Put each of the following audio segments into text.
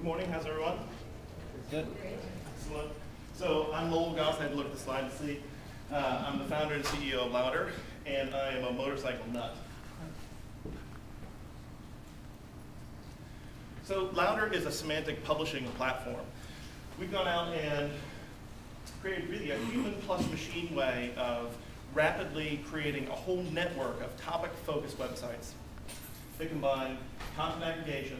morning. How's everyone? Good. Excellent. So I'm Lowell Goss. I had to look at the slide to see. I'm the founder and CEO of LOUD3R, and I am a motorcycle nut. So LOUD3R is a semantic publishing platform. We've gone out and created really a human plus machine way of rapidly creating a whole network of topic-focused websites that combine content aggregation,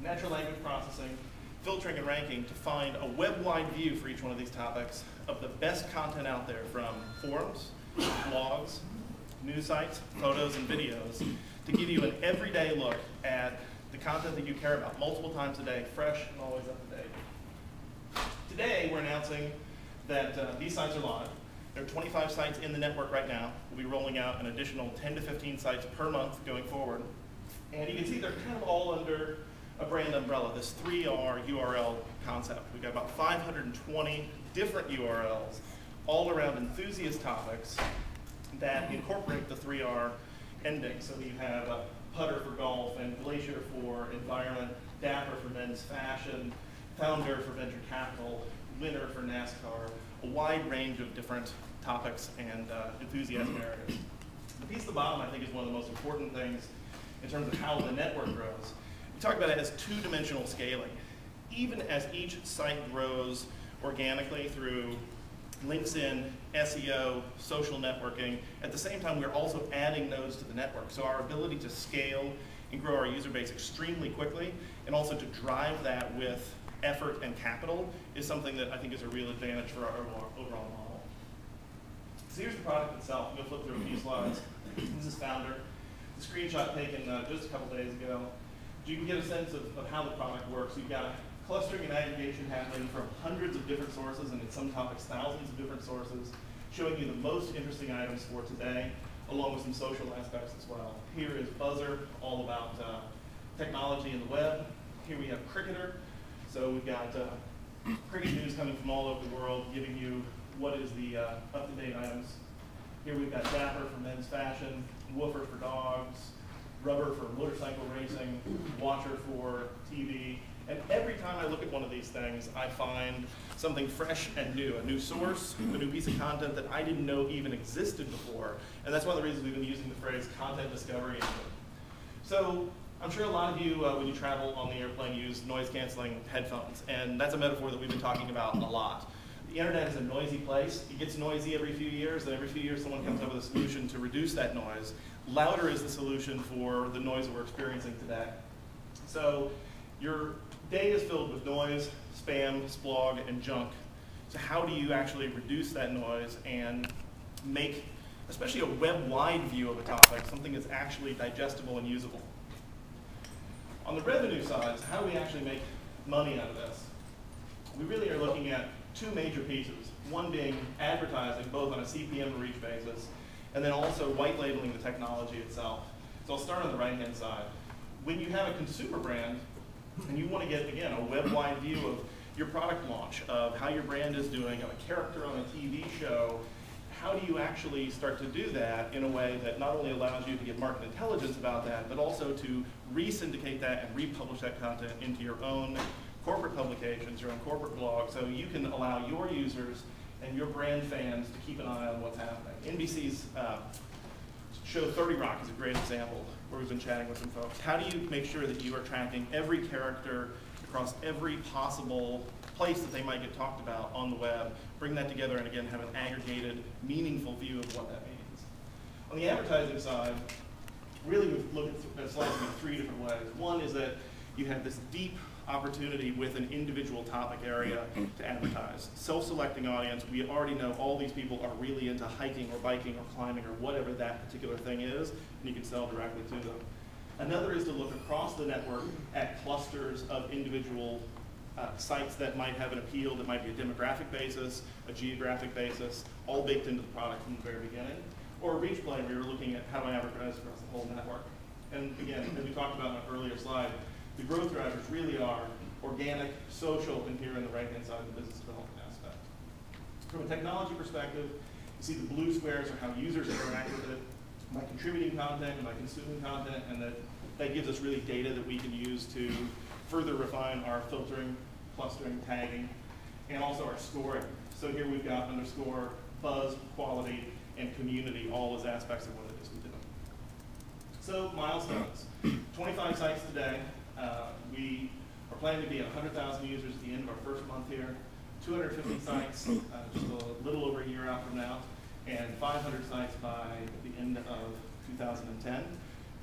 natural language processing, filtering and ranking to find a web-wide view for each one of these topics of the best content out there, from forums, blogs, news sites, photos, and videos, to give you an everyday look at the content that you care about multiple times a day, fresh and always up to date. Today, we're announcing that these sites are live. There are 25 sites in the network right now. We'll be rolling out an additional 10 to 15 sites per month going forward. And you can see they're kind of all under a brand umbrella, this 3R URL concept. We've got about 520 different URLs all around enthusiast topics that incorporate the 3R ending. So you have Putter for golf, and Glacier for environment, Dapper for men's fashion, Founder for venture capital, Winner for NASCAR, a wide range of different topics and enthusiasm areas. The piece at the bottom, I think, is one of the most important things in terms of how the network grows. We talk about it as two-dimensional scaling. Even as each site grows organically through links in, SEO, social networking, at the same time we're also adding nodes to the network. So our ability to scale and grow our user base extremely quickly, and also to drive that with effort and capital, is something that I think is a real advantage for our overall model. So here's the product itself. I'm going to flip through a few slides. This is Founder. The screenshot taken just a couple days ago. You can get a sense of how the product works. You've got clustering and aggregation happening from hundreds of different sources, and in some topics thousands of different sources, showing you the most interesting items for today, along with some social aspects as well. Here is Buzzer, all about technology and the web. Here we have Cricketer. So we've got cricket news coming from all over the world, giving you what is the up-to-date items. Here we've got Dapper for men's fashion, Woofer for dogs, Rubber for motorcycle racing, Watcher for TV. And every time I look at one of these things, I find something fresh and new, a new source, a new piece of content that I didn't know even existed before. And that's one of the reasons we've been using the phrase content discovery engine. So I'm sure a lot of you, when you travel on the airplane, use noise-canceling headphones. And that's a metaphor that we've been talking about a lot. The internet is a noisy place. It gets noisy every few years, and every few years someone comes up with a solution to reduce that noise. LOUD3R is the solution for the noise that we're experiencing today. So your day is filled with noise, spam, splog, and junk. So how do you actually reduce that noise and make, especially a web-wide view of a topic, something that's actually digestible and usable? On the revenue side, so how do we actually make money out of this? We really are looking at two major pieces. One being advertising, both on a CPM and reach basis, and then also white labeling the technology itself. So I'll start on the right-hand side. When you have a consumer brand, and you want to get, again, a web-wide view of your product launch, of how your brand is doing, of a character on a TV show, how do you actually start to do that in a way that not only allows you to get market intelligence about that, but also to re-syndicate that and republish that content into your own corporate publications, your own corporate blog, so you can allow your users and your brand fans to keep an eye on what's happening. NBC's show 30 Rock is a great example where we've been chatting with some folks. How do you make sure that you are tracking every character across every possible place that they might get talked about on the web, bring that together, and again have an aggregated, meaningful view of what that means? On the advertising side, really we've looked at slicing in three different ways. One is that you have this deep opportunity with an individual topic area to advertise. Self-selecting audience, we already know all these people are really into hiking or biking or climbing or whatever that particular thing is, and you can sell directly to them. Another is to look across the network at clusters of individual sites that might have an appeal, that might be a demographic basis, a geographic basis, all baked into the product from the very beginning. Or a reach play where you're looking at how do I advertise across the whole network. And again, as we talked about in an earlier slide, the growth drivers really are organic, social, and here on the right-hand side, the business development aspect. From a technology perspective, you see the blue squares are how users interact with it. Am I contributing content? Am I consuming content? And that gives us really data that we can use to further refine our filtering, clustering, tagging, and also our scoring. So here we've got underscore, buzz, quality, and community, all as aspects of what it is we do. So milestones, 25 sites today. We are planning to be at 100,000 users at the end of our first month here, 250 sites just a little over a year out from now, and 500 sites by the end of 2010.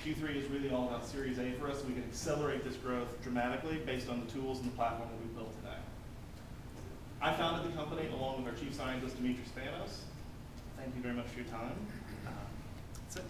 Q3 is really all about Series A for us, so we can accelerate this growth dramatically based on the tools and the platform that we've built today. I founded the company along with our chief scientist, Dimitri Spanos. Thank you very much for your time. That's it.